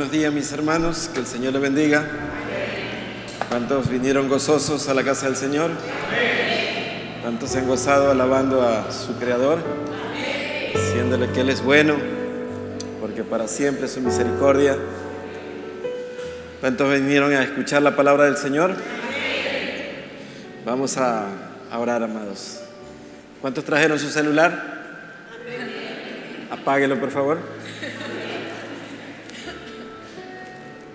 Buenos días, mis hermanos, que el Señor les bendiga. ¿Cuántos vinieron gozosos a la casa del Señor? ¿Cuántos se han gozado alabando a su Creador? Diciéndole que Él es bueno, porque para siempre es su misericordia. ¿Cuántos vinieron a escuchar la palabra del Señor? Vamos a orar, amados. ¿Cuántos trajeron su celular? Apáguelo, por favor.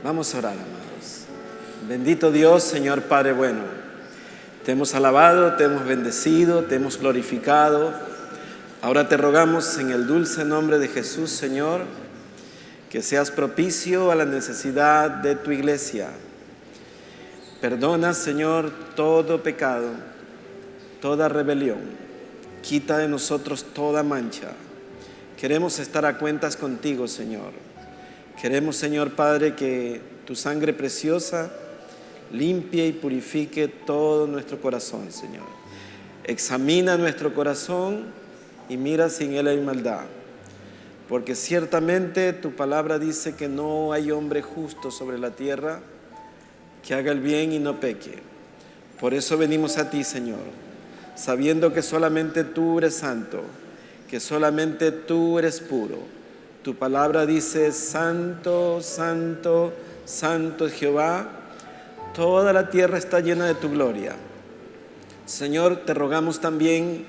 Vamos a orar, amados. Bendito Dios, Señor Padre bueno. Te hemos alabado, te hemos bendecido, te hemos glorificado. Ahora te rogamos en el dulce nombre de Jesús, Señor, que seas propicio a la necesidad de tu iglesia. Perdona, Señor, todo pecado, toda rebelión. Quita de nosotros toda mancha. Queremos estar a cuentas contigo, Señor. Queremos, Señor Padre, que tu sangre preciosa limpie y purifique todo nuestro corazón, Señor. Examina nuestro corazón y mira si en él hay maldad. Porque ciertamente tu palabra dice que no hay hombre justo sobre la tierra que haga el bien y no peque. Por eso venimos a ti, Señor, sabiendo que solamente tú eres santo, que solamente tú eres puro. Tu palabra dice: santo, santo, santo es Jehová. Toda la tierra está llena de tu gloria. Señor, te rogamos también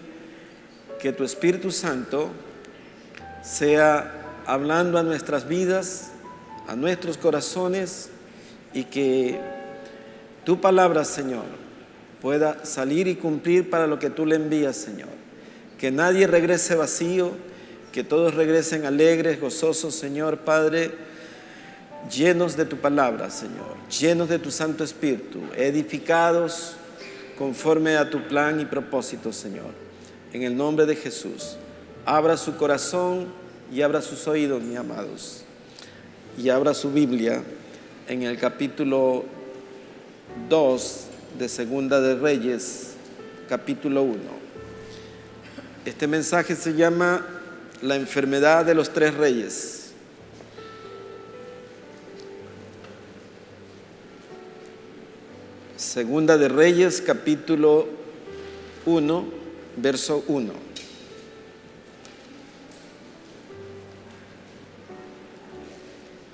que tu Espíritu Santo sea hablando a nuestras vidas, a nuestros corazones, y que tu palabra, Señor, pueda salir y cumplir para lo que tú le envías, Señor. Que nadie regrese vacío, que todos regresen alegres, gozosos, Señor Padre, llenos de tu palabra, Señor, llenos de tu Santo Espíritu, edificados conforme a tu plan y propósito, Señor. En el nombre de Jesús, abra su corazón y abra sus oídos, mis amados, y abra su Biblia en el capítulo 2 de Segunda de Reyes, capítulo 1. Este mensaje se llama La enfermedad de los tres reyes. Segunda de Reyes, capítulo 1, verso 1.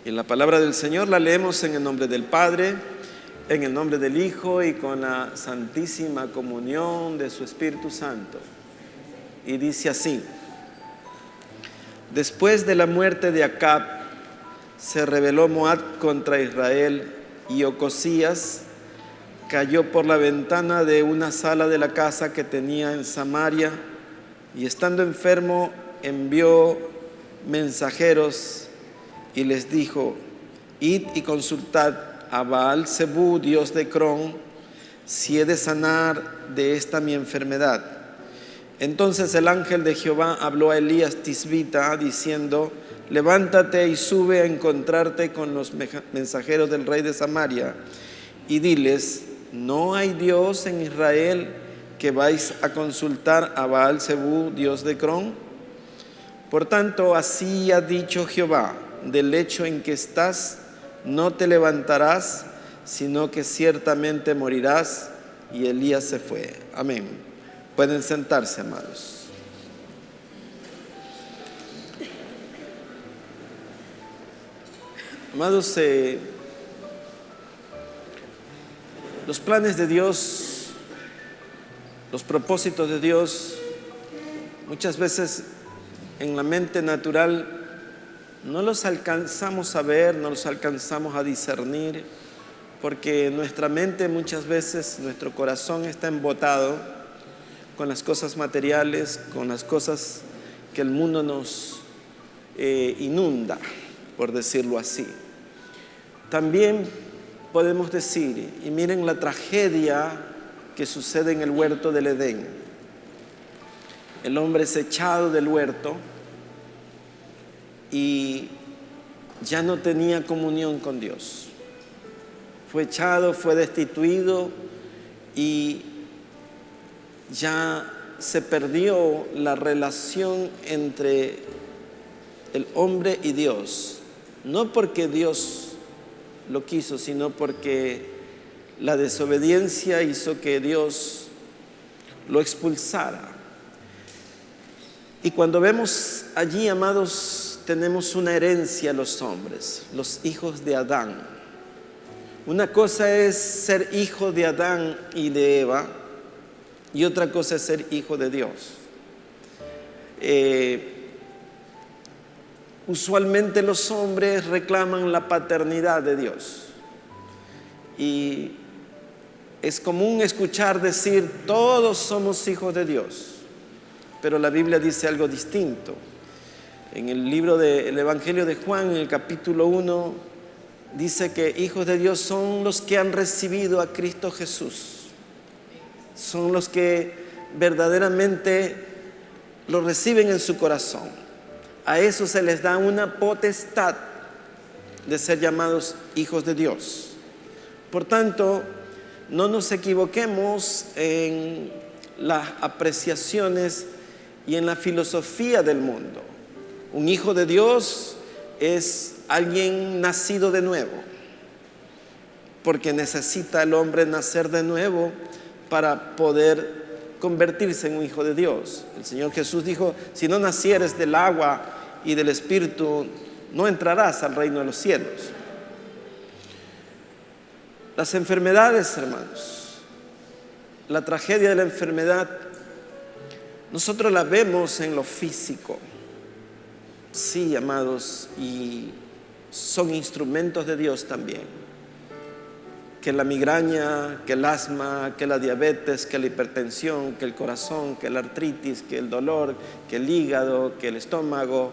Y la palabra del Señor la leemos en el nombre del Padre, en el nombre del Hijo y con la santísima comunión de su Espíritu Santo. Y dice así: después de la muerte de Acab, se rebeló Moab contra Israel, y Ocosías cayó por la ventana de una sala de la casa que tenía en Samaria, y estando enfermo envió mensajeros y les dijo: id y consultad a Baal-zebú, dios de Cron, si he de sanar de esta mi enfermedad. Entonces el ángel de Jehová habló a Elías Tisbita diciendo: levántate y sube a encontrarte con los mensajeros del rey de Samaria y diles: ¿no hay Dios en Israel que vais a consultar a Baal-zebú, dios de Cron? Por tanto, así ha dicho Jehová: del lecho en que estás no te levantarás, sino que ciertamente morirás. Y Elías se fue. Amén. Pueden sentarse, amados. Amados, los planes de Dios, los propósitos de Dios, muchas veces en la mente natural no los alcanzamos a ver, no los alcanzamos a discernir, porque nuestra mente muchas veces, nuestro corazón está embotado con las cosas materiales, con las cosas que el mundo nos inunda, por decirlo así. También podemos decir, y miren la tragedia que sucede en el huerto del Edén. El hombre es echado del huerto y ya no tenía comunión con Dios. Fue echado, fue destituido y ya se perdió la relación entre el hombre y Dios. no porque Dios lo quiso, sino porque la desobediencia hizo que Dios lo expulsara. Y cuando vemos allí, amados, tenemos una herencia los hombres, los hijos de Adán. Una cosa es ser hijo de Adán y de Eva, y otra cosa es ser hijo de Dios. Usualmente los hombres reclaman la paternidad de Dios. Y es común escuchar decir, todos somos hijos de Dios. Pero la Biblia dice algo distinto. En el libro del Evangelio de Juan, en el capítulo 1, dice que hijos de Dios son los que han recibido a Cristo Jesús. Son los que verdaderamente lo reciben en su corazón. A eso se les da una potestad de ser llamados hijos de Dios. Por tanto, no nos equivoquemos en las apreciaciones y en la filosofía del mundo. Un hijo de Dios es alguien nacido de nuevo, porque necesita el hombre nacer de nuevo para poder convertirse en un hijo de Dios. El Señor Jesús dijo, si no nacieres del agua y del Espíritu, no entrarás al reino de los cielos. Las enfermedades, hermanos, la tragedia de la enfermedad, nosotros la vemos en lo físico. Sí, amados, y son instrumentos de Dios también. Que la migraña, que el asma, que la diabetes, que la hipertensión, que el corazón, que la artritis, que el dolor, que el hígado, que el estómago,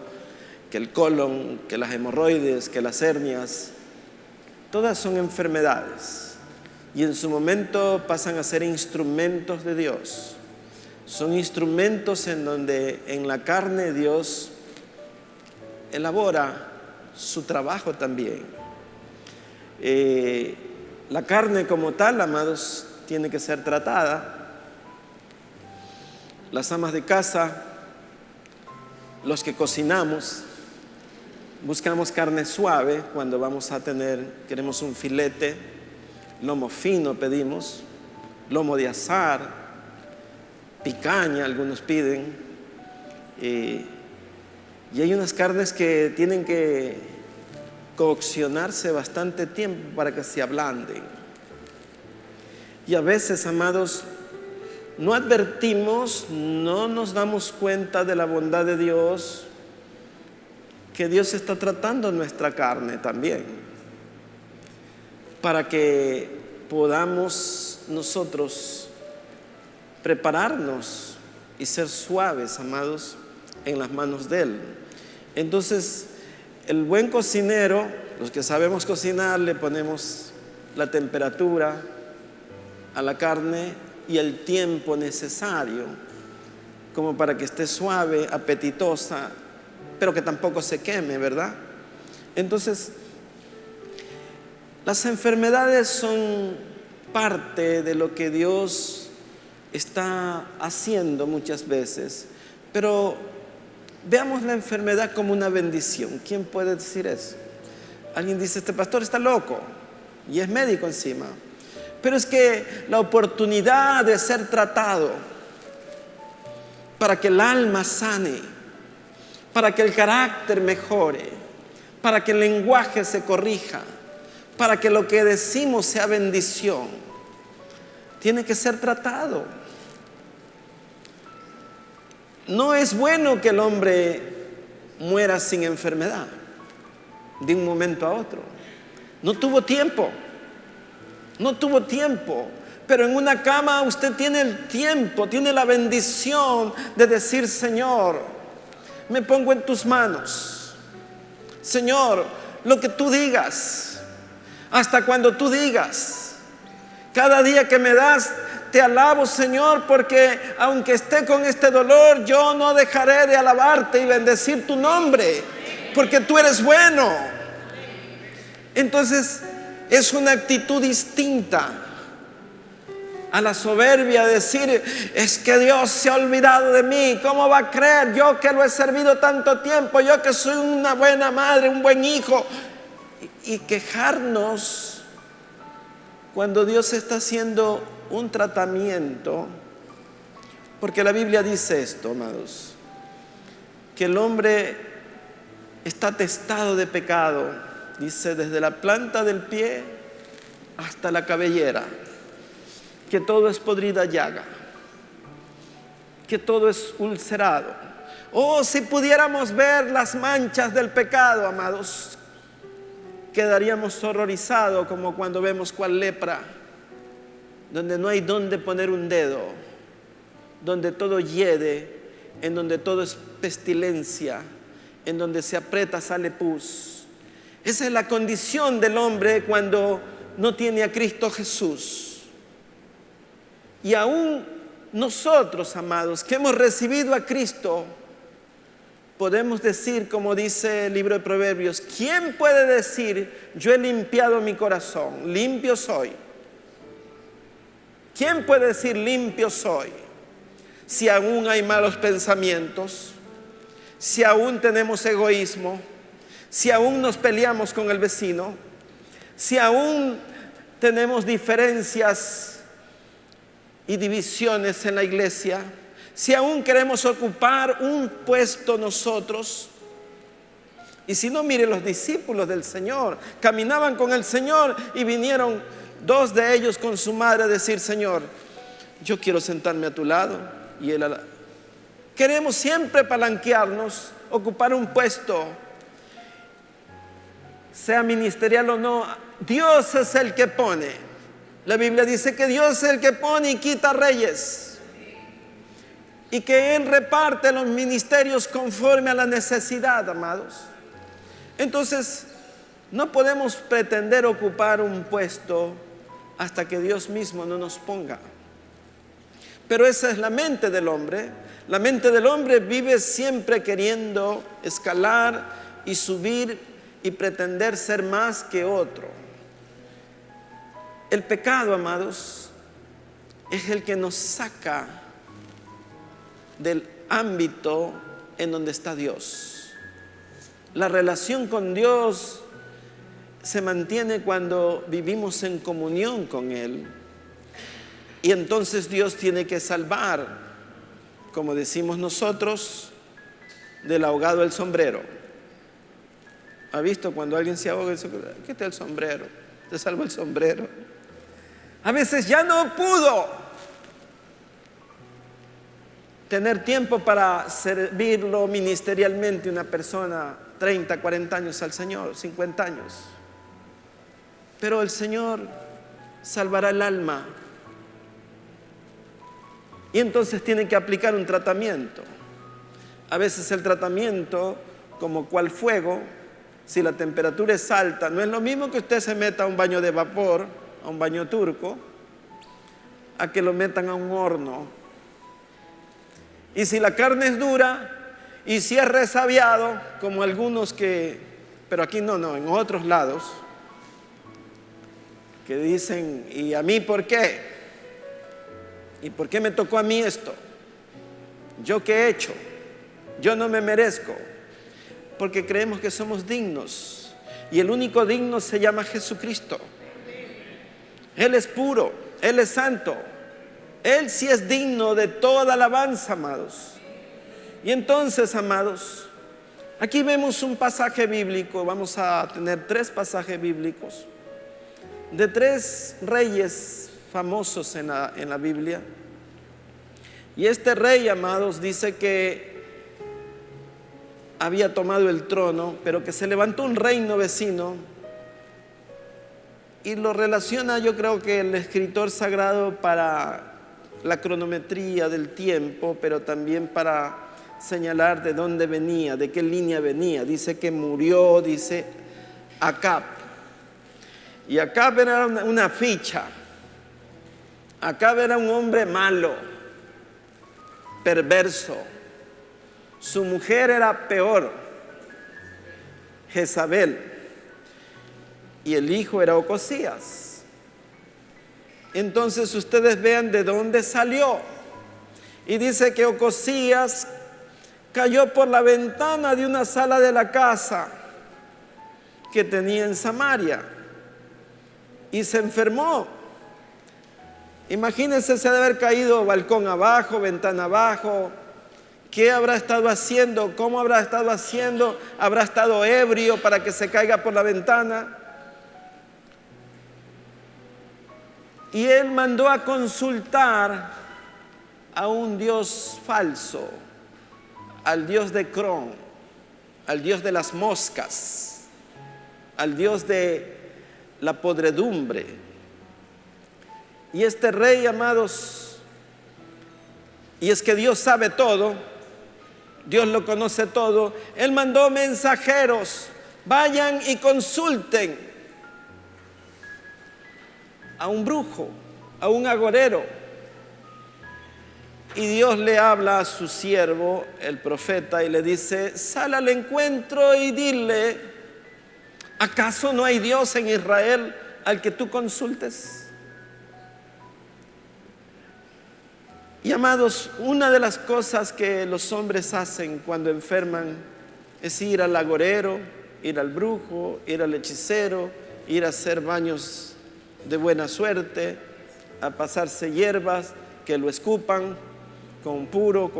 que el colon, que las hemorroides, que las hernias, todas son enfermedades. Y en su momento pasan a ser instrumentos de Dios. Son instrumentos en donde en la carne Dios elabora su trabajo también. La carne como tal, amados, tiene que ser tratada. Las amas de casa, los que cocinamos, buscamos carne suave cuando vamos a queremos un filete, lomo fino pedimos, lomo de asar, picaña algunos piden, y hay unas carnes que tienen que coccionarse bastante tiempo para que se ablanden. Y a veces, amados, no advertimos, no nos damos cuenta de la bondad de Dios, que Dios está tratando nuestra carne también, para que podamos nosotros prepararnos y ser suaves, amados, en las manos de Él. Entonces, el buen cocinero, los que sabemos cocinar, le ponemos la temperatura a la carne y el tiempo necesario como para que esté suave, apetitosa, pero que tampoco se queme, ¿verdad? Entonces, las enfermedades son parte de lo que Dios está haciendo muchas veces, pero veamos la enfermedad como una bendición. ¿Quién puede decir eso? Alguien dice, este pastor está loco, y es médico encima. Pero es que la oportunidad de ser tratado para que el alma sane, para que el carácter mejore, para que el lenguaje se corrija, para que lo que decimos sea bendición, tiene que ser tratado. No es bueno que el hombre muera sin enfermedad de un momento a otro. No tuvo tiempo, pero en una cama usted tiene el tiempo, tiene la bendición de decir, Señor, me pongo en tus manos. Señor, lo que tú digas, hasta cuando tú digas. Cada día que me das, te alabo, Señor, porque aunque esté con este dolor, yo no dejaré de alabarte y bendecir tu nombre, porque tú eres bueno. Entonces, es una actitud distinta a la soberbia, a decir, es que Dios se ha olvidado de mí, ¿cómo va a creer? Yo que lo he servido tanto tiempo, yo que soy una buena madre, un buen hijo. Y quejarnos cuando Dios está haciendo un tratamiento, porque la Biblia dice esto, amados, que el hombre está atestado de pecado, dice, desde la planta del pie hasta la cabellera, que todo es podrida llaga, que todo es ulcerado. Oh, si pudiéramos ver las manchas del pecado, amados, quedaríamos horrorizados como cuando vemos cual lepra, donde no hay dónde poner un dedo, donde todo hiede, en donde todo es pestilencia, en donde se aprieta sale pus. Esa es la condición del hombre cuando no tiene a Cristo Jesús. Y aún nosotros, amados, que hemos recibido a Cristo, podemos decir, como dice el libro de Proverbios, ¿quién puede decir, yo he limpiado mi corazón, limpio soy? ¿Quién puede decir, limpio soy? Si aún hay malos pensamientos, si aún tenemos egoísmo, si aún nos peleamos con el vecino, si aún tenemos diferencias y divisiones en la iglesia, si aún queremos ocupar un puesto nosotros. Y si no, mire, los discípulos del Señor caminaban con el Señor y vinieron 2 de ellos con su madre a decir, Señor, yo quiero sentarme a tu lado. Y él queremos siempre palanquearnos, ocupar un puesto, sea ministerial o no. Dios es el que pone. La Biblia dice que Dios es el que pone y quita reyes, y que Él reparte los ministerios conforme a la necesidad, amados. Entonces, no podemos pretender ocupar un puesto hasta que Dios mismo no nos ponga. Pero esa es la mente del hombre. La mente del hombre vive siempre queriendo escalar y subir y pretender ser más que otro. El pecado, amados, es el que nos saca del ámbito en donde está Dios. La relación con Dios se mantiene cuando vivimos en comunión con Él. Y entonces Dios tiene que salvar, como decimos nosotros, del ahogado el sombrero. ¿Ha visto cuando alguien se ahoga? ¿Qué tal el sombrero? Te salva el sombrero. A veces ya no pudo tener tiempo para servirlo ministerialmente una persona 30, 40 años al Señor, 50 años. Pero el Señor salvará el alma. Y entonces tiene que aplicar un tratamiento. A veces el tratamiento, como cual fuego, si la temperatura es alta, no es lo mismo que usted se meta a un baño de vapor, a un baño turco, a que lo metan a un horno. Y si la carne es dura, y si es resabiado, como algunos pero aquí no, en otros lados, que dicen, ¿y a mí por qué? ¿Y por qué me tocó a mí esto? ¿Yo qué he hecho? Yo no me merezco. Porque creemos que somos dignos. Y el único digno se llama Jesucristo. Él es puro, Él es santo. Él sí es digno de toda alabanza, amados. Y entonces, amados, aquí vemos un pasaje bíblico. Vamos a tener 3 pasajes bíblicos de 3 reyes famosos en la Biblia. Y este rey, amados, dice que había tomado el trono, pero que se levantó un reino vecino, y lo relaciona, yo creo que el escritor sagrado, para la cronometría del tiempo, pero también para señalar de dónde venía, de qué línea venía. Dice que murió, dice Acab, y Acab era una ficha. Acab era un hombre malo, perverso. Su mujer era peor, Jezabel, y el hijo era Ocosías. Entonces ustedes vean de dónde salió. Y dice que Ocosías cayó por la ventana de una sala de la casa que tenía en Samaria y se enfermó. Imagínense, se debe haber caído balcón abajo, ventana abajo. ¿Qué habrá estado haciendo? ¿Cómo habrá estado haciendo? ¿Habrá estado ebrio para que se caiga por la ventana? Y él mandó a consultar a un dios falso, al dios de Cron, al dios de las moscas, al dios de la podredumbre. Y este rey, amados, y es que Dios sabe todo, Dios lo conoce todo, él mandó mensajeros, vayan y consulten a un brujo, a un agorero. Y Dios le habla a su siervo, el profeta, y le dice: sal al encuentro y dile, ¿acaso no hay Dios en Israel al que tú consultes? Y amados, una de las cosas que los hombres hacen cuando enferman es ir al agorero, ir al brujo, ir al hechicero, ir a hacer baños de buena suerte, a pasarse hierbas que lo escupan con puro,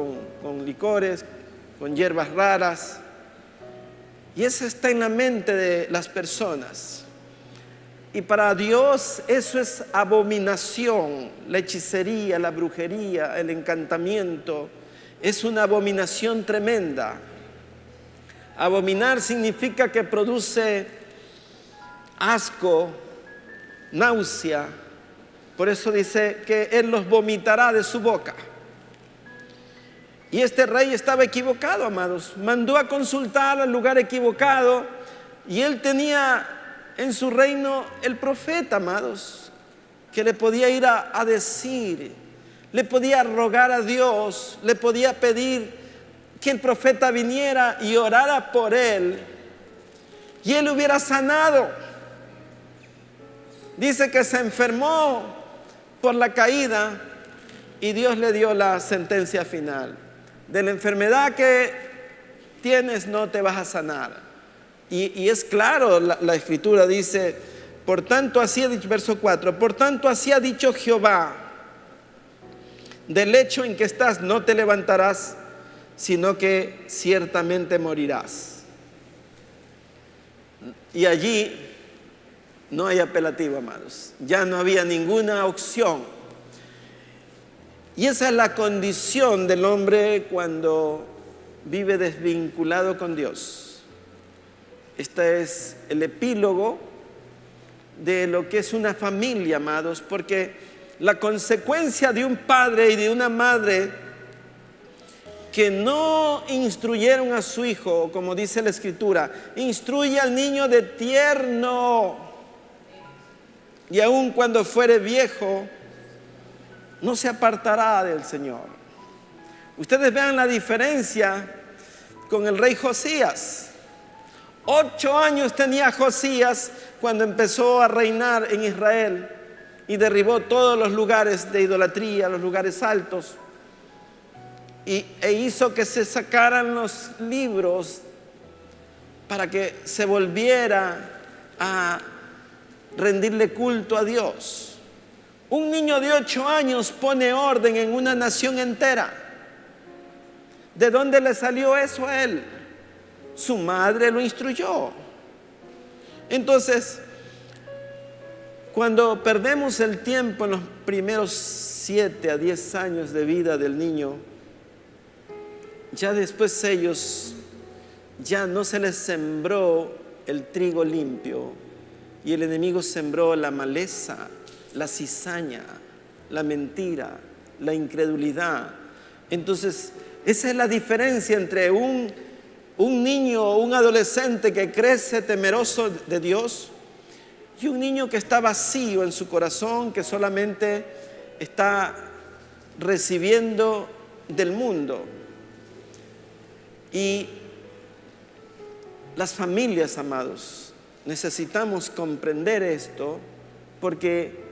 con licores, con hierbas raras. Y eso está en la mente de las personas. Y para Dios eso es abominación. La hechicería, la brujería, el encantamiento es una abominación tremenda. Abominar significa que produce asco, náusea. Por eso dice que Él los vomitará de su boca. Y este rey estaba equivocado, amados. Mandó a consultar al lugar equivocado. Y él tenía en su reino el profeta, amados, que le podía ir a decir, le podía rogar a Dios, le podía pedir que el profeta viniera y orara por él. Y él hubiera sanado. Dice que se enfermó por la caída y Dios le dio la sentencia final. De la enfermedad que tienes no te vas a sanar. Y es claro, la escritura dice, por tanto así ha dicho, verso 4, por tanto así ha dicho Jehová, del lecho en que estás no te levantarás, sino que ciertamente morirás. Y allí no hay apelativo, amados, ya no había ninguna opción. Y esa es la condición del hombre cuando vive desvinculado con Dios. Este es el epílogo de lo que es una familia, amados, porque la consecuencia de un padre y de una madre que no instruyeron a su hijo, como dice la escritura, instruye al niño de tierno, y aun cuando fuere viejo, no se apartará del Señor. Ustedes vean la diferencia con el rey Josías. 8 años tenía Josías cuando empezó a reinar en Israel y derribó todos los lugares de idolatría, los lugares altos, e hizo que se sacaran los libros para que se volviera a rendirle culto a Dios. Un niño de 8 años pone orden en una nación entera. ¿De dónde le salió eso a él? Su madre lo instruyó. Entonces, cuando perdemos el tiempo en los primeros 7 a 10 años de vida del niño, ya después ellos, ya no se les sembró el trigo limpio y el enemigo sembró la maleza, la cizaña, la mentira, la incredulidad. Entonces, esa es la diferencia entre un niño o un adolescente que crece temeroso de Dios y un niño que está vacío en su corazón, que solamente está recibiendo del mundo. Y las familias, amados, necesitamos comprender esto, porque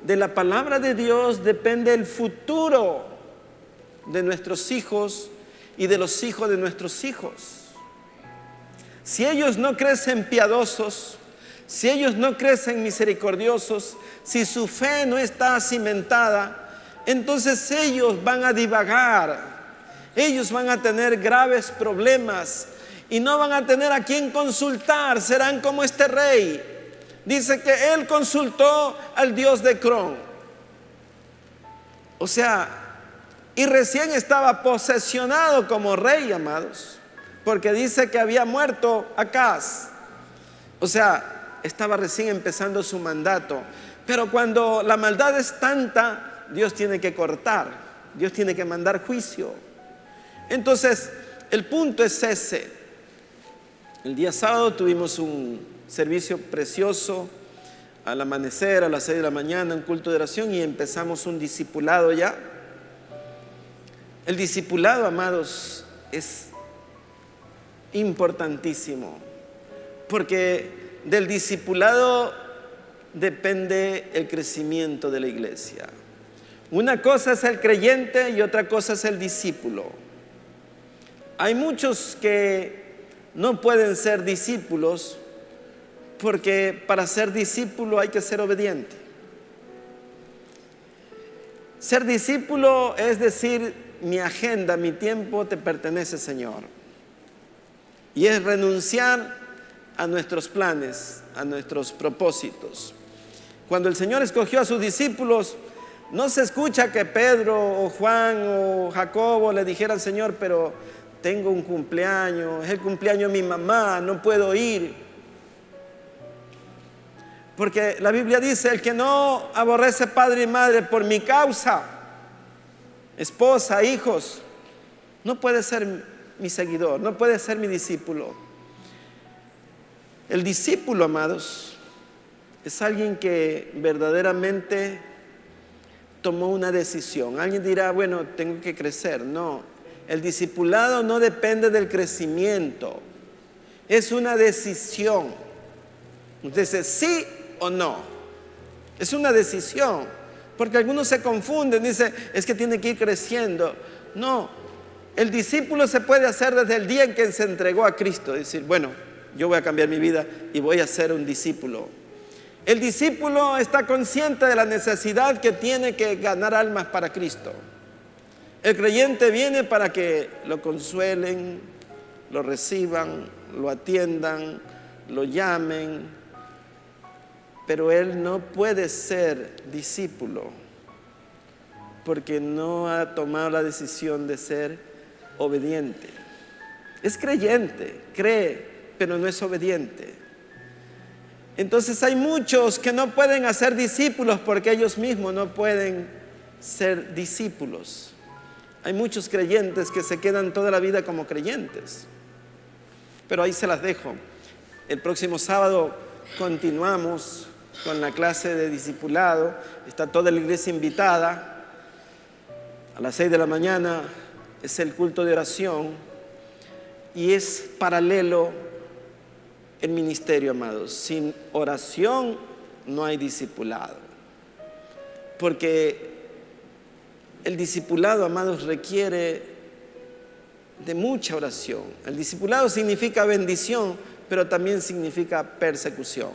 de la palabra de Dios depende el futuro de nuestros hijos y de los hijos de nuestros hijos. Si ellos no crecen piadosos, si ellos no crecen misericordiosos, si su fe no está cimentada, entonces ellos van a divagar, ellos van a tener graves problemas y no van a tener a quién consultar. Serán como este rey. Dice que él consultó al Dios de Cron. O sea, y recién estaba posesionado como rey, amados, porque dice que había muerto Acaz. O sea, estaba recién empezando su mandato. Pero cuando la maldad es tanta, Dios tiene que cortar, Dios tiene que mandar juicio. Entonces, el punto es ese. El día sábado tuvimos un servicio precioso al amanecer, a las 6 de la mañana, un culto de oración, y empezamos un discipulado ya. El discipulado, amados, es importantísimo, porque del discipulado depende el crecimiento de la iglesia. Una cosa es el creyente y otra cosa es el discípulo. Hay muchos que no pueden ser discípulos porque para ser discípulo hay que ser obediente. Ser discípulo es decir, mi agenda, mi tiempo te pertenece, Señor. Y es renunciar a nuestros planes, a nuestros propósitos. Cuando el Señor escogió a sus discípulos, no se escucha que Pedro o Juan o Jacobo le dijeran: Señor, pero tengo un cumpleaños, es el cumpleaños de mi mamá, no puedo ir. Porque la Biblia dice: el que no aborrece padre y madre por mi causa, esposa, hijos, no puede ser mi seguidor, no puede ser mi discípulo. El discípulo, amados, es alguien que verdaderamente tomó una decisión. Alguien dirá: bueno, tengo que crecer. No, el discipulado no depende del crecimiento, es una decisión. Entonces, sí o no, es una decisión. Porque algunos se confunden, dicen: es que tiene que ir creciendo. No, el discípulo se puede hacer desde el día en que se entregó a Cristo. Decir: bueno, yo voy a cambiar mi vida y voy a ser un discípulo. El discípulo está consciente de la necesidad que tiene que ganar almas para Cristo. El creyente viene para que lo consuelen, lo reciban, lo atiendan, lo llamen, pero él no puede ser discípulo porque no ha tomado la decisión de ser obediente. Es creyente, cree, pero no es obediente. Entonces hay muchos que no pueden hacer discípulos porque ellos mismos no pueden ser discípulos. Hay muchos creyentes que se quedan toda la vida como creyentes. Pero ahí se las dejo. El próximo sábado continuamos con la clase de discipulado. Está toda la iglesia invitada. A las 6 de la mañana es el culto de oración. Y es paralelo el ministerio, amados. Sin oración no hay discipulado. Porque el discipulado, amados, requiere de mucha oración. El discipulado significa bendición, pero también significa persecución.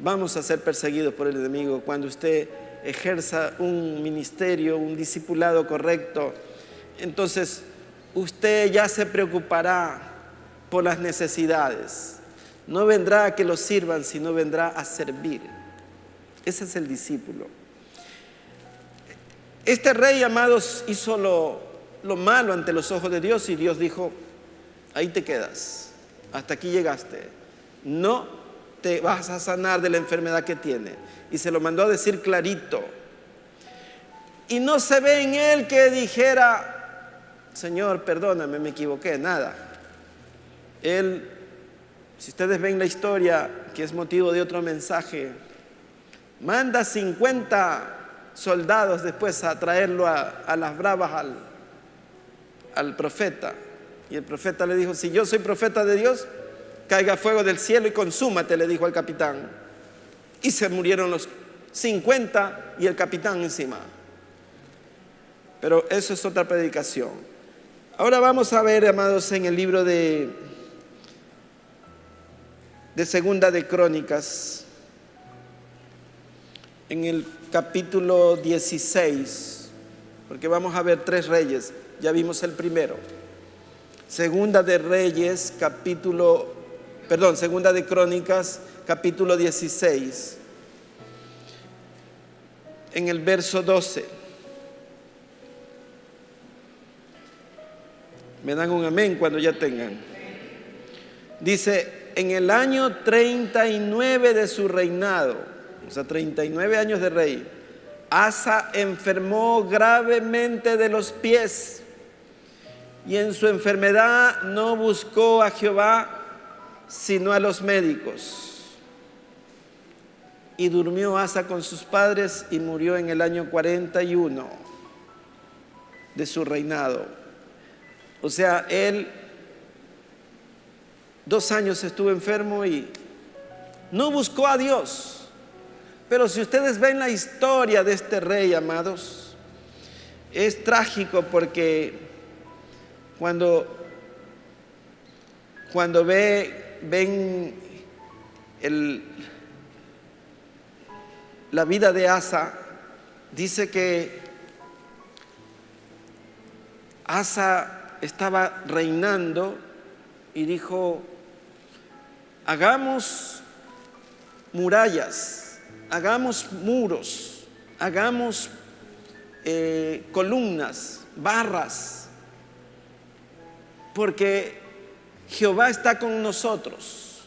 Vamos a ser perseguidos por el enemigo cuando usted ejerza un ministerio, un discipulado correcto. Entonces, usted ya se preocupará por las necesidades. No vendrá a que lo sirvan, sino vendrá a servir. Ese es el discípulo. Este rey, amados, hizo lo malo ante los ojos de Dios, y Dios dijo: ahí te quedas, hasta aquí llegaste, no te vas a sanar de la enfermedad que tiene. Y se lo mandó a decir clarito. Y no se ve en él que dijera: Señor, perdóname, me equivoqué. Nada. Él, si ustedes ven la historia, que es motivo de otro mensaje, manda 50 soldados después a traerlo a las bravas al profeta. Y el profeta le dijo: si yo soy profeta de Dios, caiga fuego del cielo y consúmate, le dijo al capitán. Y se murieron los 50 y el capitán encima. Pero eso es otra predicación. Ahora vamos a ver, amados, en el libro de Segunda de Crónicas, en el capítulo 16, porque vamos a ver 3 reyes, ya vimos el primero. Segunda de Crónicas, capítulo 16, en el verso 12. Me dan un amén cuando ya tengan. Dice, en el año 39 de su reinado, o sea, 39 años de rey, Asa enfermó gravemente de los pies, y en su enfermedad no buscó a Jehová, sino a los médicos. Y durmió Asa con sus padres y murió en el año 41 de su reinado. O sea, él 2 años estuvo enfermo y no buscó a Dios. Pero si ustedes ven la historia de este rey, amados, es trágico porque cuando ven la vida de Asa, dice que Asa estaba reinando y dijo: hagamos murallas, hagamos muros, hagamos columnas, barras, porque Jehová está con nosotros.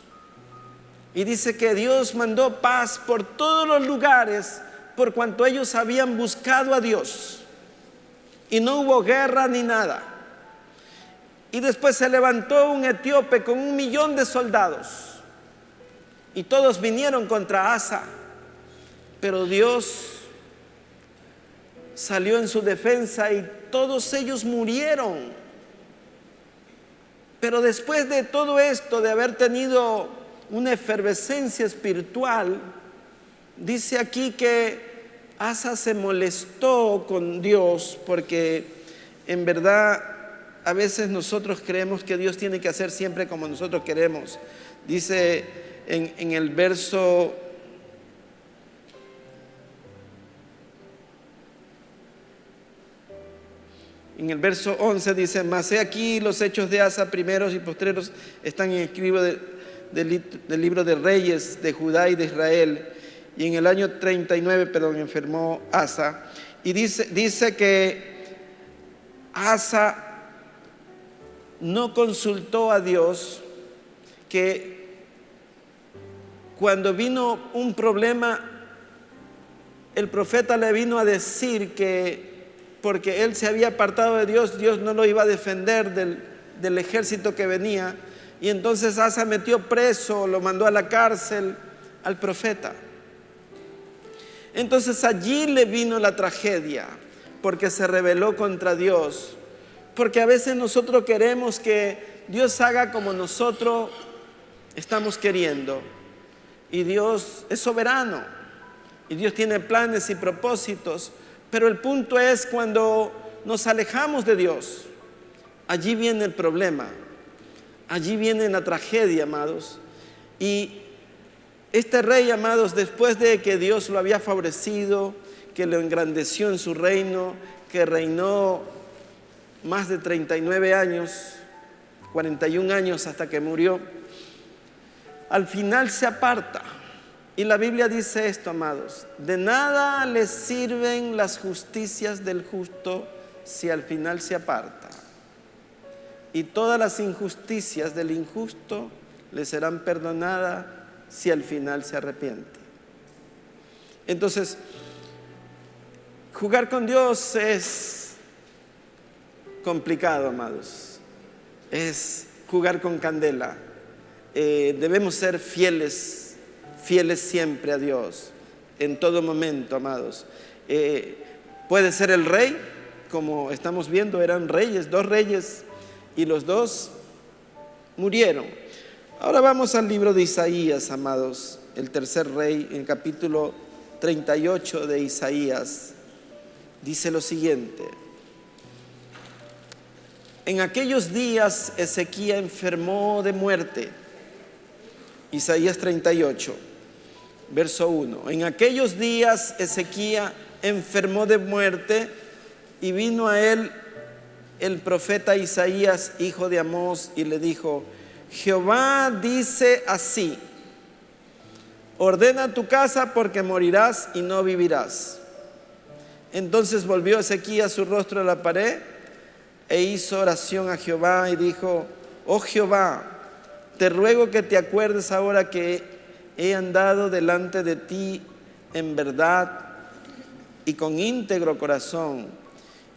Y dice que Dios mandó paz por todos los lugares por cuanto ellos habían buscado a Dios, y no hubo guerra ni nada. Y después se levantó un etíope con 1 millón de soldados y todos vinieron contra Asa, pero Dios salió en su defensa y todos ellos murieron. Pero después de todo esto, de haber tenido una efervescencia espiritual, dice aquí que Asa se molestó con Dios, porque en verdad a veces nosotros creemos que Dios tiene que hacer siempre como nosotros queremos. Dice en el verso 11, dice: mas he aquí los hechos de Asa, primeros y postreros, están en el libro del libro de Reyes de Judá y de Israel. Y en el año 39, enfermó Asa. Y dice que Asa no consultó a Dios, que cuando vino un problema, el profeta le vino a decir que porque él se había apartado de Dios, Dios no lo iba a defender del ejército que venía. Y entonces Asa metió preso, lo mandó a la cárcel al profeta. Entonces allí le vino la tragedia, porque se rebeló contra Dios. Porque a veces nosotros queremos que Dios haga como nosotros estamos queriendo. Y Dios es soberano. Y Dios tiene planes y propósitos. Pero el punto es cuando nos alejamos de Dios. Allí viene el problema. Allí viene la tragedia, amados. Y este rey, amados, después de que Dios lo había favorecido, que lo engrandeció en su reino, que reinó más de 39 años, 41 años hasta que murió, al final se aparta. Y la Biblia dice esto, amados: de nada le sirven las justicias del justo si al final se aparta. Y todas las injusticias del injusto le serán perdonadas si al final se arrepiente. Entonces, jugar con Dios es complicado, amados. Es jugar con candela. Debemos ser fieles siempre a Dios, en todo momento, amados. Puede ser el rey, como estamos viendo, eran reyes, 2 reyes, y los 2 murieron. Ahora vamos al libro de Isaías, amados, el tercer rey, en capítulo 38 de Isaías dice lo siguiente: en aquellos días Ezequías enfermó de muerte. Isaías 38, verso 1. En aquellos días Ezequías enfermó de muerte y vino a él el profeta Isaías, hijo de Amós, y le dijo: Jehová dice así: ordena tu casa porque morirás y no vivirás. Entonces volvió Ezequías su rostro a la pared e hizo oración a Jehová y dijo: oh Jehová, te ruego que te acuerdes ahora que he andado delante de ti en verdad y con íntegro corazón,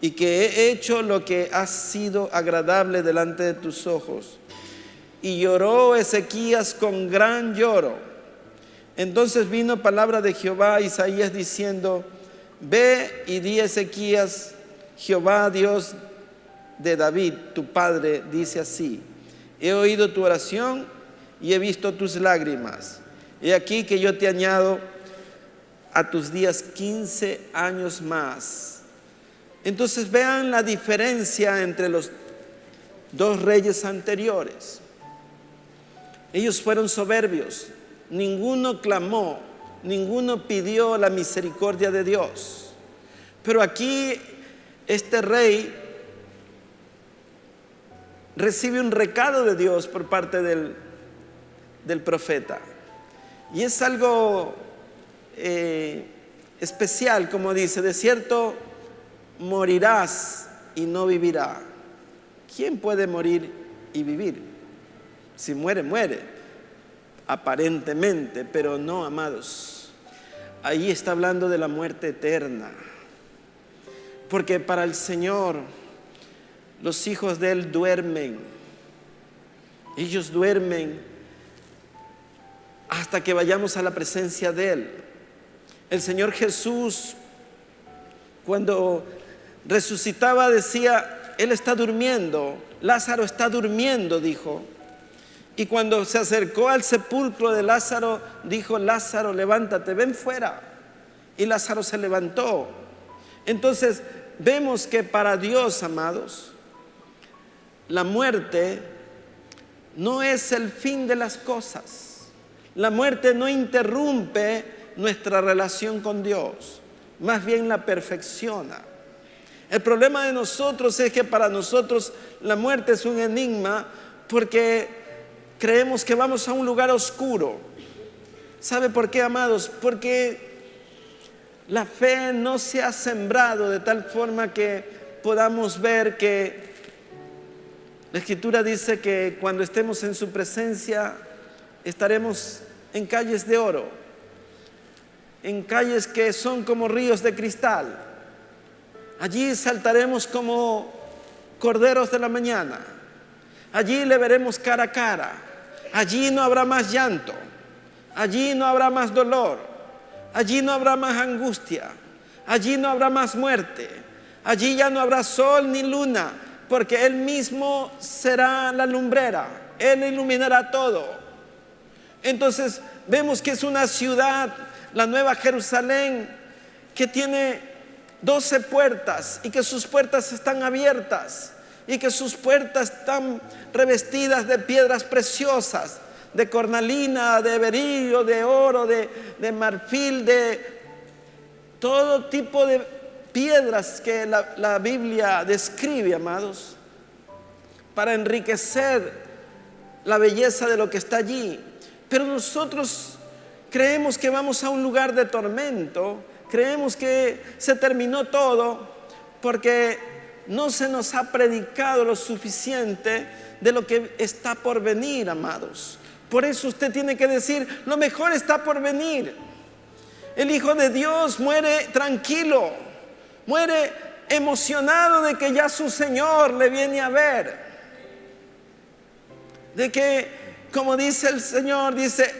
y que he hecho lo que ha sido agradable delante de tus ojos. Y lloró Ezequías con gran lloro. Entonces vino palabra de Jehová a Isaías diciendo: ve y di a Ezequías: Jehová Dios de David, tu padre, dice así: he oído tu oración y he visto tus lágrimas. He aquí que yo te añado a tus días 15 años más. Entonces vean la diferencia entre los dos reyes anteriores. Ellos fueron soberbios, ninguno clamó, ninguno pidió la misericordia de Dios. Pero aquí este rey recibe un recado de Dios por parte del profeta. Y es algo especial, como dice: de cierto morirás y no vivirá. ¿Quién puede morir y vivir? Si muere, muere, aparentemente, pero no, amados. Ahí está hablando de la muerte eterna. Porque para el Señor, los hijos de Él duermen. Ellos duermen hasta que vayamos a la presencia de Él. El Señor Jesús, cuando resucitaba, decía: Él está durmiendo, Lázaro está durmiendo, dijo. Y cuando se acercó al sepulcro de Lázaro, dijo: Lázaro, levántate, ven fuera. Y Lázaro se levantó. Entonces vemos que para Dios, amados, la muerte no es el fin de las cosas. La muerte no interrumpe nuestra relación con Dios, más bien la perfecciona. El problema de nosotros es que para nosotros la muerte es un enigma, porque creemos que vamos a un lugar oscuro. ¿Sabe por qué, amados? Porque la fe no se ha sembrado de tal forma que podamos ver que la Escritura dice que cuando estemos en su presencia estaremos en calles de oro, en calles que son como ríos de cristal. Allí saltaremos como corderos de la mañana. Allí le veremos cara a cara. Allí no habrá más llanto. Allí no habrá más dolor. Allí no habrá más angustia. Allí no habrá más muerte. Allí ya no habrá sol ni luna, porque Él mismo será la lumbrera. Él iluminará todo. Entonces vemos que es una ciudad, la Nueva Jerusalén, que tiene 12 puertas y que sus puertas están abiertas y que sus puertas están revestidas de piedras preciosas, de cornalina, de berillo, de oro, de marfil, de todo tipo de piedras que la Biblia describe, amados, para enriquecer la belleza de lo que está allí. Pero nosotros creemos que vamos a un lugar de tormento, creemos que se terminó todo, porque no se nos ha predicado lo suficiente de lo que está por venir, amados. Por eso usted tiene que decir: lo mejor está por venir. El Hijo de Dios muere tranquilo, muere emocionado de que ya su Señor le viene a ver, de que, como dice el Señor, dice: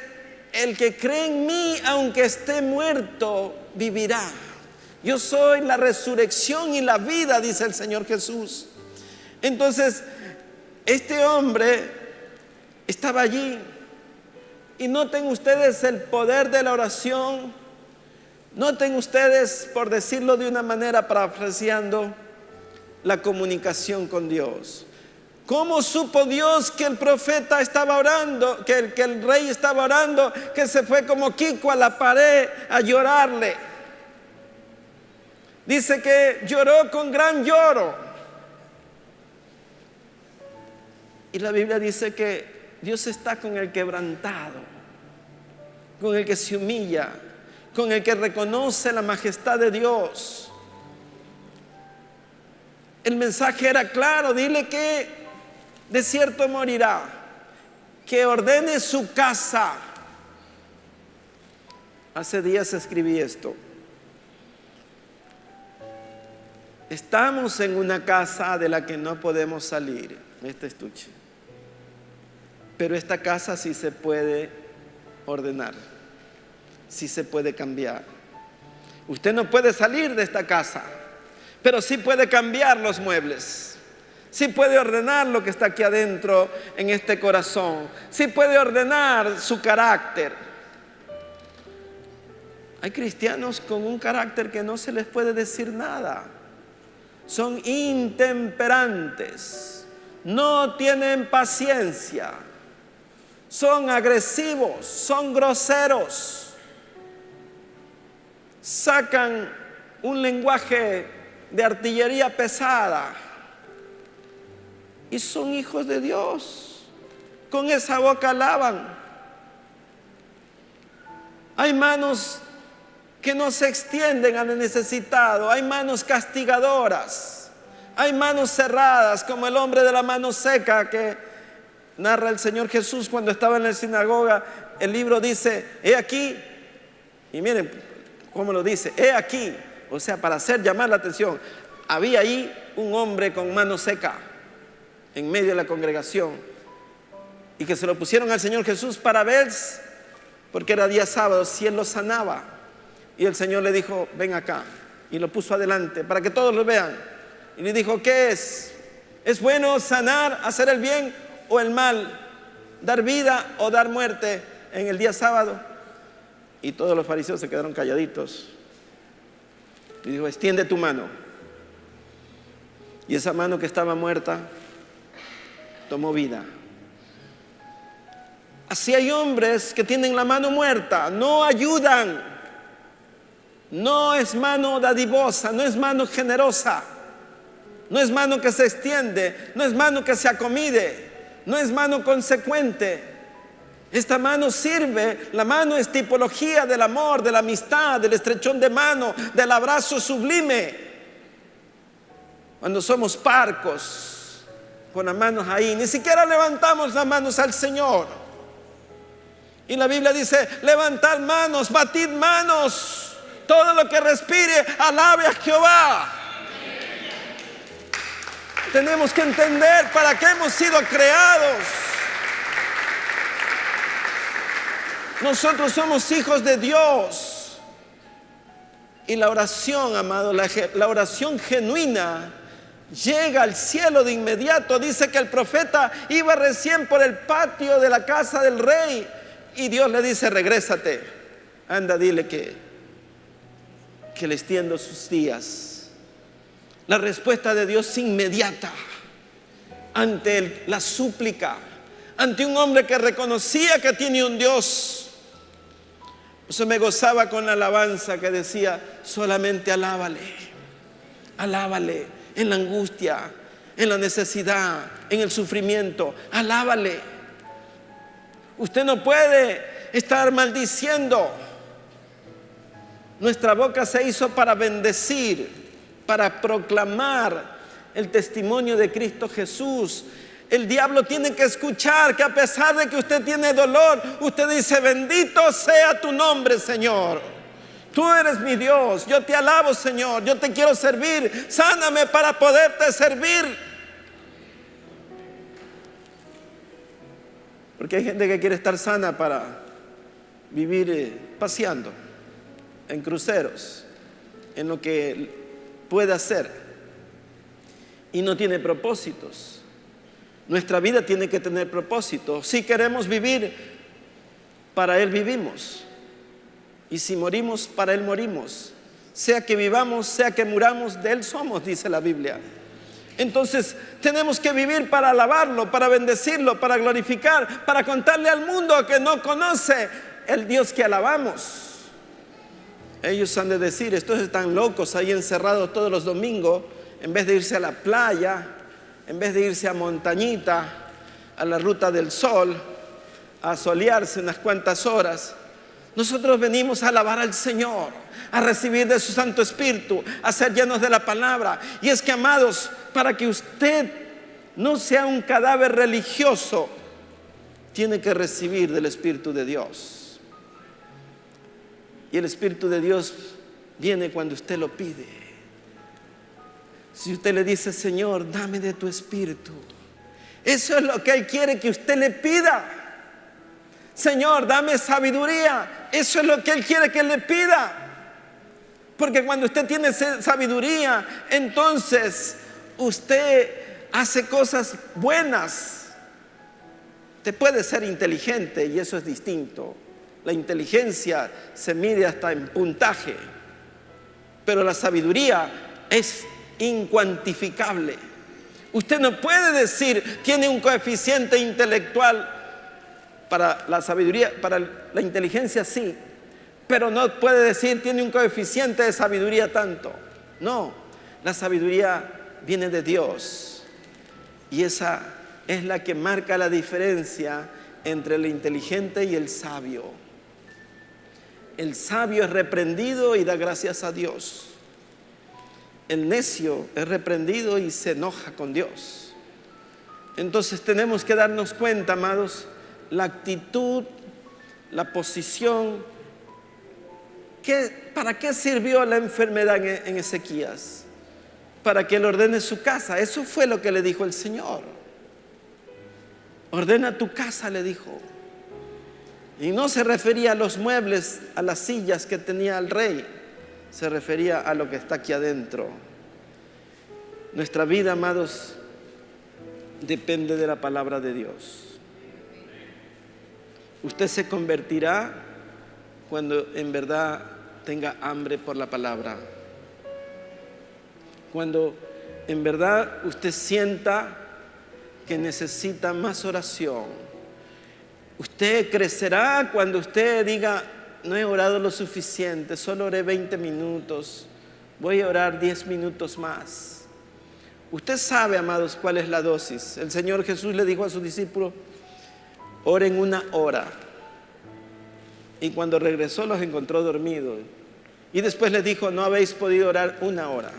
el que cree en mí, aunque esté muerto, vivirá. Yo soy la resurrección y la vida, dice el Señor Jesús. Entonces, este hombre estaba allí. Y noten ustedes el poder de la oración, Noten ustedes, por decirlo de una manera parafraseando, la comunicación con Dios. ¿Cómo supo Dios que el profeta estaba orando, que el rey estaba orando, que se fue como Kiko a la pared a llorarle? Dice que lloró con gran lloro. Y la Biblia dice que Dios está con el quebrantado, con el que se humilla, con el que reconoce la majestad de Dios. El mensaje era claro: dile que de cierto morirá, que ordene su casa. Hace días escribí esto. Estamos en una casa de la que no podemos salir, este estuche. Pero esta casa sí se puede ordenar, sí se puede cambiar. Usted no puede salir de esta casa, pero sí puede cambiar los muebles, sí puede ordenar lo que está aquí adentro en este corazón, sí puede ordenar su carácter. Hay cristianos con un carácter que no se les puede decir nada. Son intemperantes, no tienen paciencia, son agresivos, son groseros, sacan un lenguaje de artillería pesada y son hijos de Dios. Con esa boca alaban. Hay manos que no se extienden al necesitado, hay manos castigadoras, hay manos cerradas, como el hombre de la mano seca que narra el Señor Jesús cuando estaba en la sinagoga. El libro dice: he aquí, y miren cómo lo dice, he aquí. O sea, para hacer llamar la atención, había ahí un hombre con mano seca en medio de la congregación, y que se lo pusieron al Señor Jesús para ver, porque era día sábado, si él lo sanaba. Y el Señor le dijo: ven acá, y lo puso adelante para que todos lo vean, y le dijo: ¿qué es? ¿Es bueno sanar, hacer el bien o el mal, dar vida o dar muerte en el día sábado? Y todos los fariseos se quedaron calladitos. Y dijo: extiende tu mano. Y esa mano que estaba muerta tomó vida. Así hay hombres que tienen la mano muerta, no ayudan, no es mano dadivosa, no es mano generosa, no es mano que se extiende, no es mano que se acomide, no es mano consecuente. Esta mano sirve, la mano es tipología del amor, de la amistad, del estrechón de mano, del abrazo sublime. Cuando somos parcos, con las manos ahí, ni siquiera levantamos las manos al Señor. Y la Biblia dice: levantad manos, batid manos, todo lo que respire, alabe a Jehová. Tenemos que entender para qué hemos sido creados. Nosotros somos hijos de Dios. Y la oración, amado, la oración genuina llega al cielo de inmediato. Dice que el profeta iba recién por el patio de la casa del rey, y Dios le dice: regrésate, anda, dile que le extiendo sus días. La respuesta de Dios inmediata ante la súplica, ante un hombre que reconocía que tiene un Dios. Eso me gozaba con la alabanza que decía: solamente alábale, alábale en la angustia, en la necesidad, en el sufrimiento, alábale. Usted no puede estar maldiciendo. Nuestra boca se hizo para bendecir, para proclamar el testimonio de Cristo Jesús. El diablo tiene que escuchar que a pesar de que usted tiene dolor, usted dice: bendito sea tu nombre, Señor. Tú eres mi Dios, yo te alabo, Señor, yo te quiero servir, sáname para poderte servir. Porque hay gente que quiere estar sana para vivir paseando en cruceros, en lo que puede hacer, y no tiene propósitos. Nuestra vida tiene que tener propósito. Si queremos vivir, para Él vivimos. Y si morimos, para Él morimos. Sea que vivamos, sea que muramos, de Él somos, dice la Biblia. Entonces tenemos que vivir para alabarlo, para bendecirlo, para glorificar, para contarle al mundo que no conoce el Dios que alabamos. Ellos han de decir, estos están locos ahí encerrados todos los domingos, en vez de irse a la playa, en vez de irse a montañita, a la ruta del sol, a solearse unas cuantas horas. Nosotros venimos a alabar al Señor, a recibir de su Santo Espíritu, a ser llenos de la palabra. Y es que, amados, para que usted no sea un cadáver religioso, tiene que recibir del Espíritu de Dios. Y el Espíritu de Dios viene cuando usted lo pide. Si usted le dice, Señor, dame de tu Espíritu, eso es lo que Él quiere que usted le pida. Señor, dame sabiduría. Eso es lo que Él quiere que le pida. Porque cuando usted tiene sabiduría, entonces usted hace cosas buenas. Usted puede ser inteligente y eso es distinto. La inteligencia se mide hasta en puntaje. Pero la sabiduría es incuantificable. Usted no puede decir, tiene un coeficiente intelectual. Para la sabiduría, para la inteligencia sí, pero no puede decir tiene un coeficiente de sabiduría tanto. No, la sabiduría viene de Dios y esa es la que marca la diferencia entre el inteligente y el sabio. El sabio es reprendido y da gracias a Dios. El necio es reprendido y se enoja con Dios. Entonces tenemos que darnos cuenta, amados, la actitud, la posición. ¿Para qué sirvió la enfermedad en Ezequías? Para que él ordene su casa. Eso fue lo que le dijo el Señor. Ordena tu casa, le dijo. Y no se refería a los muebles, a las sillas que tenía el rey. Se refería a lo que está aquí adentro. Nuestra vida, amados, depende de la palabra de Dios. Usted se convertirá cuando en verdad tenga hambre por la palabra. Cuando en verdad usted sienta que necesita más oración. Usted crecerá cuando usted diga, no he orado lo suficiente, solo oré 20 minutos, voy a orar 10 minutos más. Usted sabe, amados, cuál es la dosis. El Señor Jesús le dijo a sus discípulos, oren 1 hora. Y cuando regresó los encontró dormidos. Y después les dijo, no habéis podido orar 1 hora.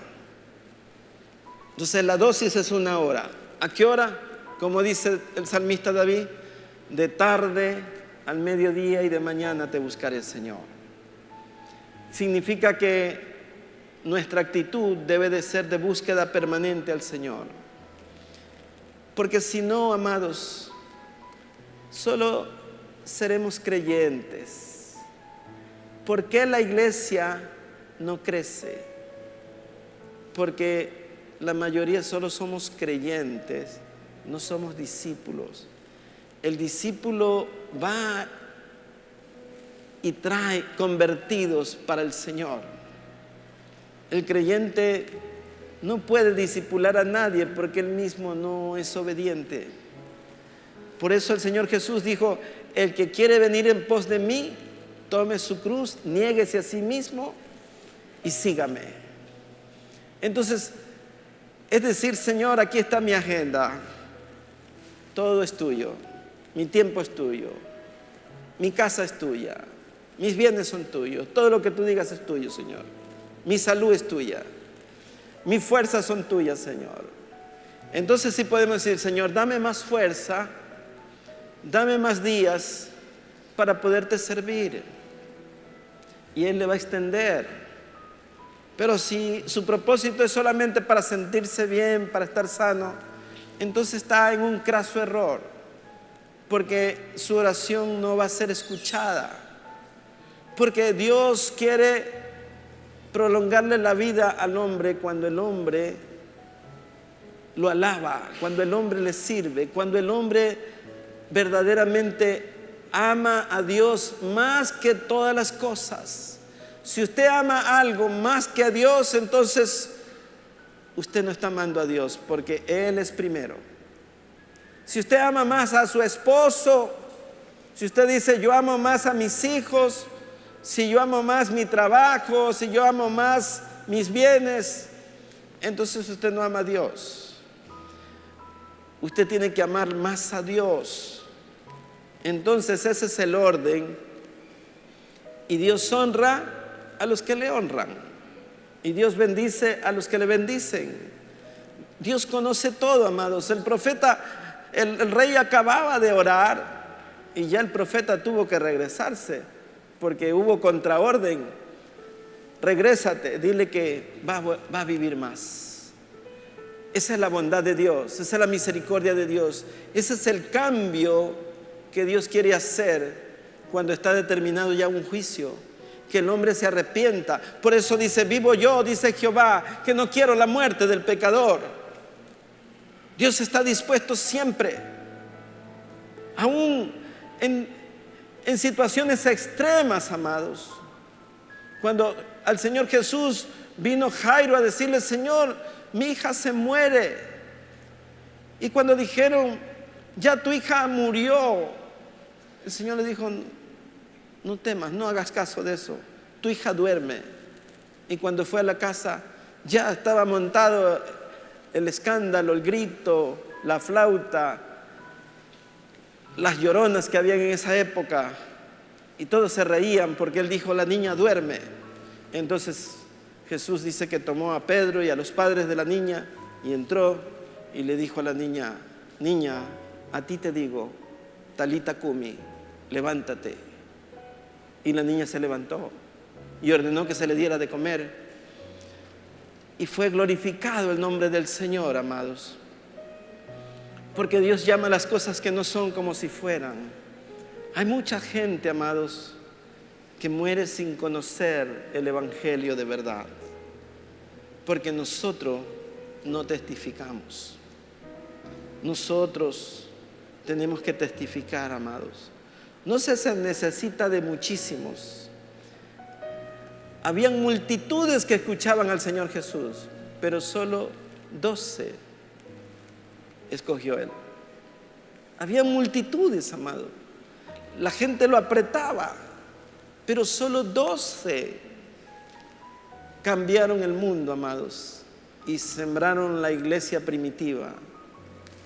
Entonces la dosis es 1 hora. ¿A qué hora? Como dice el salmista David, de tarde al mediodía y de mañana te buscaré, Señor. Significa que nuestra actitud debe de ser de búsqueda permanente al Señor. Porque si no, amados, solo seremos creyentes. ¿Por qué la iglesia no crece? Porque la mayoría solo somos creyentes, no somos discípulos. El discípulo va y trae convertidos para el Señor. El creyente no puede discipular a nadie porque él mismo no es obediente. Por eso el Señor Jesús dijo, el que quiere venir en pos de mí, tome su cruz, niéguese a sí mismo y sígame. Entonces, es decir, Señor, aquí está mi agenda. Todo es tuyo. Mi tiempo es tuyo. Mi casa es tuya. Mis bienes son tuyos. Todo lo que tú digas es tuyo, Señor. Mi salud es tuya. Mis fuerzas son tuyas, Señor. Entonces sí podemos decir, Señor, dame más fuerza, dame más días para poderte servir. Y Él le va a extender. Pero si su propósito es solamente para sentirse bien, para estar sano, entonces está en un craso error, porque su oración no va a ser escuchada. Porque Dios quiere prolongarle la vida al hombre cuando el hombre lo alaba, cuando el hombre le sirve, cuando el hombre verdaderamente ama a Dios más que todas las cosas. Si usted ama algo más que a Dios, entonces usted no está amando a Dios, porque Él es primero. Si usted ama más a su esposo, si usted dice yo amo más a mis hijos, si yo amo más mi trabajo, si yo amo más mis bienes, entonces usted no ama a Dios. Usted tiene que amar más a Dios. Entonces ese es el orden. Y Dios honra a los que le honran. Y Dios bendice a los que le bendicen. Dios conoce todo, amados. El profeta, el rey acababa de orar y ya el profeta tuvo que regresarse porque hubo contraorden. Regrésate, dile que va a vivir más. Esa es la bondad de Dios, esa es la misericordia de Dios. Ese es el cambio que Dios quiere hacer cuando está determinado ya un juicio, que el hombre se arrepienta. Por eso dice, vivo yo, dice Jehová, que no quiero la muerte del pecador. Dios está dispuesto siempre, aún en situaciones extremas, amados. Cuando al Señor Jesús vino Jairo a decirle, Señor, mi hija se muere. Y cuando dijeron, ya tu hija murió, el Señor le dijo, no temas, no hagas caso de eso, tu hija duerme. Y cuando fue a la casa, ya estaba montado el escándalo, el grito, la flauta, las lloronas que habían en esa época. Y todos se reían porque él dijo, la niña duerme. Entonces Jesús dice que tomó a Pedro y a los padres de la niña y entró y le dijo a la niña, niña, a ti te digo, talita cumi, levántate. Y la niña se levantó y ordenó que se le diera de comer. Y fue glorificado el nombre del Señor, amados. Porque Dios llama las cosas que no son como si fueran. Hay mucha gente, amados, que muere sin conocer el evangelio de verdad. Porque nosotros no testificamos. Nosotros tenemos que testificar, amados. No se necesita de muchísimos. Habían multitudes que escuchaban al Señor Jesús, pero solo 12 escogió Él. Había multitudes, amado. La gente lo apretaba, pero solo 12 cambiaron el mundo, amados, y sembraron la iglesia primitiva.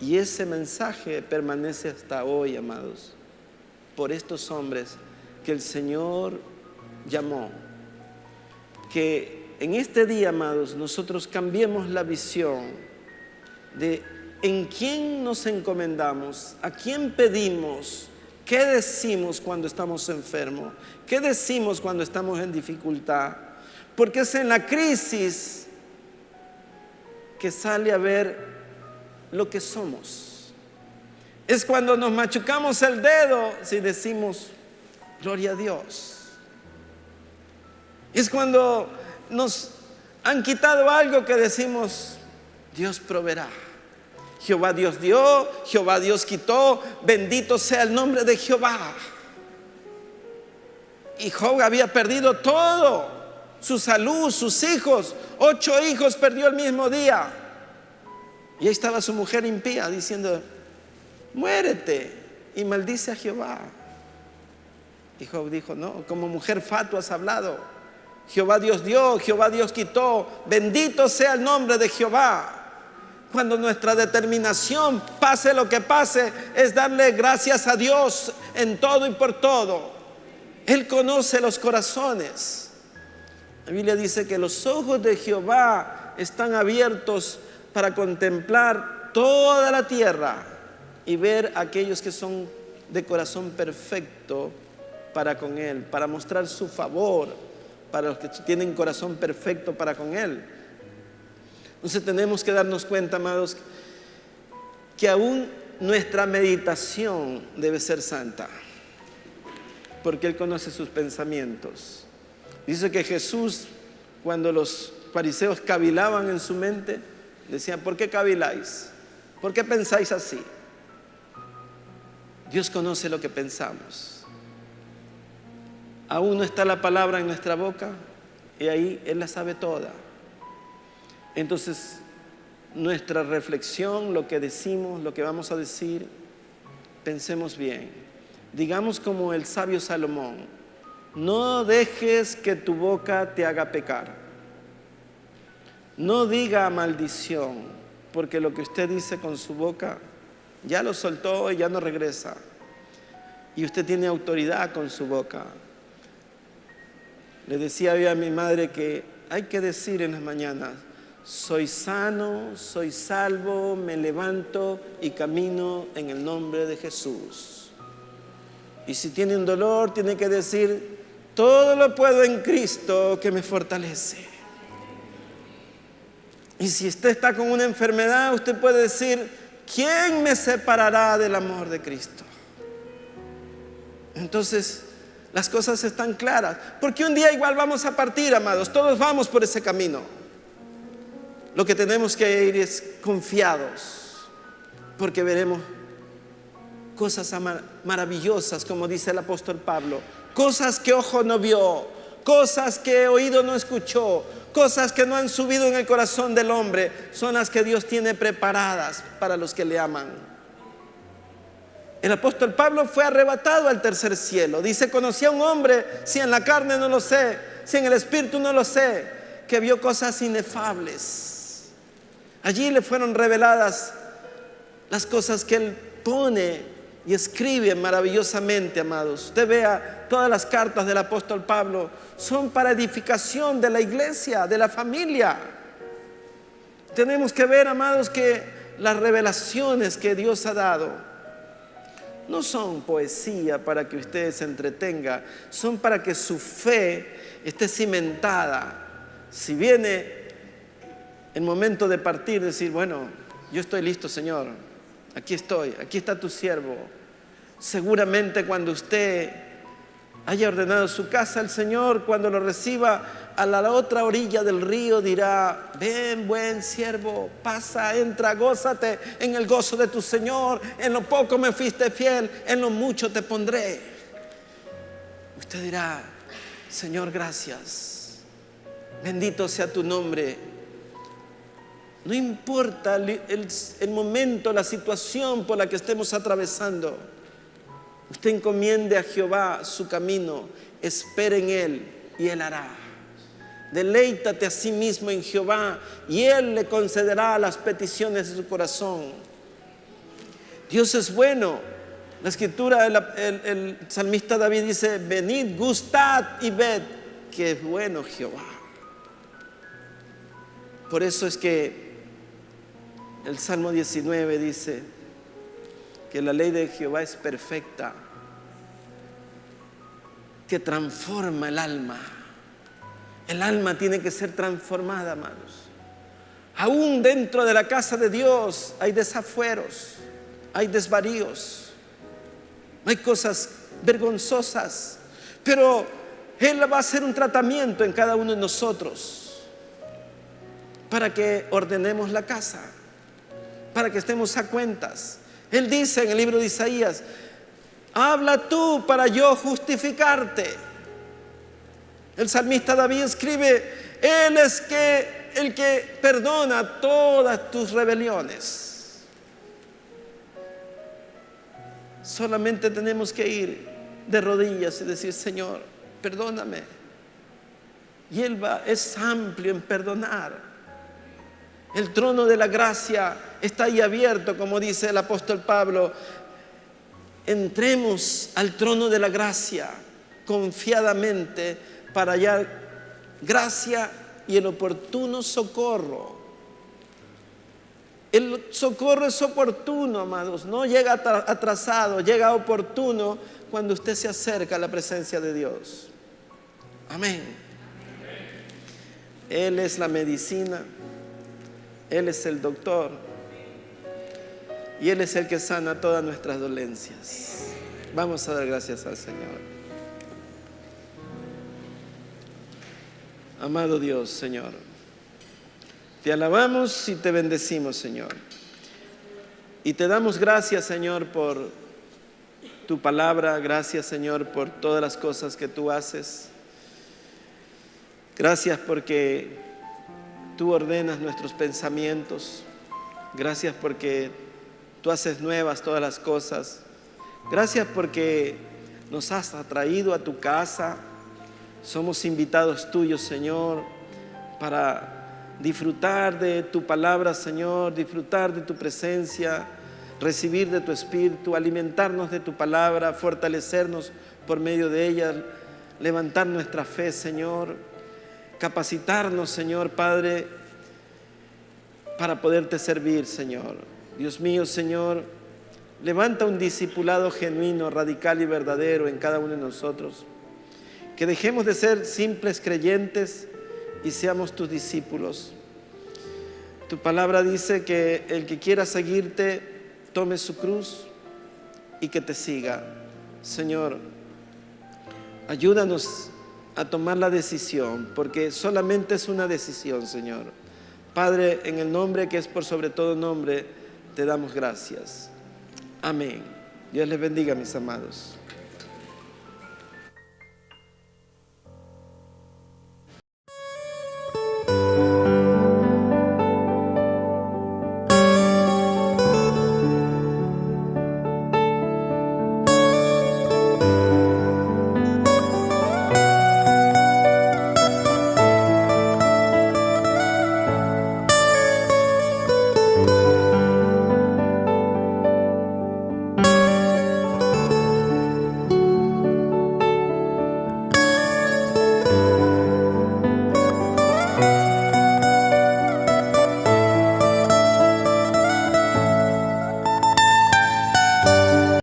Y ese mensaje permanece hasta hoy, amados, por estos hombres que el Señor llamó. Que en este día, amados, nosotros cambiemos la visión de en quién nos encomendamos, a quién pedimos, qué decimos cuando estamos enfermos, qué decimos cuando estamos en dificultad. Porque es en la crisis que sale a ver lo que somos. Es cuando nos machucamos el dedo si decimos gloria a Dios. Es cuando nos han quitado algo que decimos Dios proveerá. Jehová Dios dio, Jehová Dios quitó, bendito sea el nombre de Jehová. Y Job había perdido todo, su salud, sus hijos, 8 hijos perdió el mismo día. Y ahí estaba su mujer impía diciendo, muérete y maldice a Jehová. Y Job dijo, no, como mujer fatua has hablado. Jehová Dios dio, Jehová Dios quitó, bendito sea el nombre de Jehová. Cuando nuestra determinación, pase lo que pase, es darle gracias a Dios en todo y por todo. Él conoce los corazones. La Biblia dice que los ojos de Jehová están abiertos para contemplar toda la tierra y ver a aquellos que son de corazón perfecto para con Él, para mostrar su favor para los que tienen corazón perfecto para con Él. Entonces tenemos que darnos cuenta, amados, que aún nuestra meditación debe ser santa, porque Él conoce sus pensamientos. Dice que Jesús, cuando los fariseos cavilaban en su mente, decían, ¿por qué caviláis? ¿Por qué pensáis así? Dios conoce lo que pensamos. Aún no está la palabra en nuestra boca y ahí Él la sabe toda. Entonces, nuestra reflexión, lo que decimos, lo que vamos a decir, pensemos bien. Digamos como el sabio Salomón: no dejes que tu boca te haga pecar. No diga maldición, porque lo que usted dice con su boca ya lo soltó y ya no regresa. Y usted tiene autoridad con su boca. Le decía yo a mi madre que hay que decir en las mañanas: soy sano, soy salvo, me levanto y camino en el nombre de Jesús. Y si tiene un dolor, tiene que decir: todo lo puedo en Cristo que me fortalece. Y si usted está con una enfermedad, usted puede decir: ¿quién me separará del amor de Cristo? Entonces, las cosas están claras, porque un día igual vamos a partir, amados. Todos vamos por ese camino. Lo que tenemos que ir es confiados, porque veremos cosas maravillosas, como dice el apóstol Pablo. Cosas que ojo no vio, cosas que oído no escuchó, cosas que no han subido en el corazón del hombre, son las que Dios tiene preparadas para los que le aman. El apóstol Pablo fue arrebatado al tercer cielo. Dice: conocí a un hombre, si en la carne no lo sé, si en el espíritu no lo sé, que vio cosas inefables. Allí le fueron reveladas las cosas que él pone y escribe maravillosamente, amados. Usted vea, todas las cartas del apóstol Pablo son para edificación de la iglesia, de la familia. Tenemos que ver, amados, que las revelaciones que Dios ha dado no son poesía para que usted se entretenga, son para que su fe esté cimentada. Si viene el momento de partir, decir: bueno, yo estoy listo, Señor, aquí estoy, aquí está tu siervo. Seguramente cuando usted haya ordenado su casa, el Señor, cuando lo reciba a la otra orilla del río, dirá: ven, buen siervo, pasa, entra, gózate en el gozo de tu Señor. En lo poco me fuiste fiel, en lo mucho te pondré. Usted dirá: Señor, gracias, bendito sea tu nombre. No importa el momento, la situación por la que estemos atravesando, usted encomiende a Jehová su camino, espere en Él y Él hará. Deleítate a sí mismo en Jehová y Él le concederá las peticiones de su corazón. Dios es bueno. La escritura, el salmista David dice: venid, gustad y ved que es bueno Jehová. Por eso es que el Salmo 19 dice que la ley de Jehová es perfecta, que transforma el alma. El alma tiene que ser transformada, amados. Aún dentro de la casa de Dios hay desafueros, hay desvaríos, hay cosas vergonzosas, pero Él va a hacer un tratamiento en cada uno de nosotros para que ordenemos la casa, para que estemos a cuentas. Él dice en el libro de Isaías: habla tú para yo justificarte. El salmista David escribe: Él es el que perdona todas tus rebeliones. Solamente tenemos que ir de rodillas y decir: Señor, perdóname. Y Él es amplio en perdonar. El trono de la gracia está ahí abierto, como dice el apóstol Pablo. Entremos al trono de la gracia confiadamente para hallar gracia y el oportuno socorro. El socorro es oportuno, amados, no llega atrasado, llega oportuno cuando usted se acerca a la presencia de Dios. Amén. Él es la medicina, Él es el doctor y Él es el que sana todas nuestras dolencias. Vamos a dar gracias al Señor. Amado Dios, Señor, te alabamos y te bendecimos, Señor. Y te damos gracias, Señor, por tu palabra. Gracias, Señor, por todas las cosas que tú haces. Gracias porque tú ordenas nuestros pensamientos. Gracias porque tú haces nuevas todas las cosas. Gracias porque nos has atraído a tu casa. Somos invitados tuyos, Señor, para disfrutar de tu palabra, Señor, disfrutar de tu presencia, recibir de tu espíritu, alimentarnos de tu palabra, fortalecernos por medio de ella, levantar nuestra fe, Señor, capacitarnos, Señor, Padre, para poderte servir, Señor. Dios mío, Señor, levanta un discipulado genuino, radical y verdadero en cada uno de nosotros. Que dejemos de ser simples creyentes y seamos tus discípulos. Tu palabra dice que el que quiera seguirte, tome su cruz y que te siga. Señor, ayúdanos a tomar la decisión, porque solamente es una decisión, Señor. Padre, en el nombre que es por sobre todo nombre, te damos gracias. Amén. Dios les bendiga, mis amados.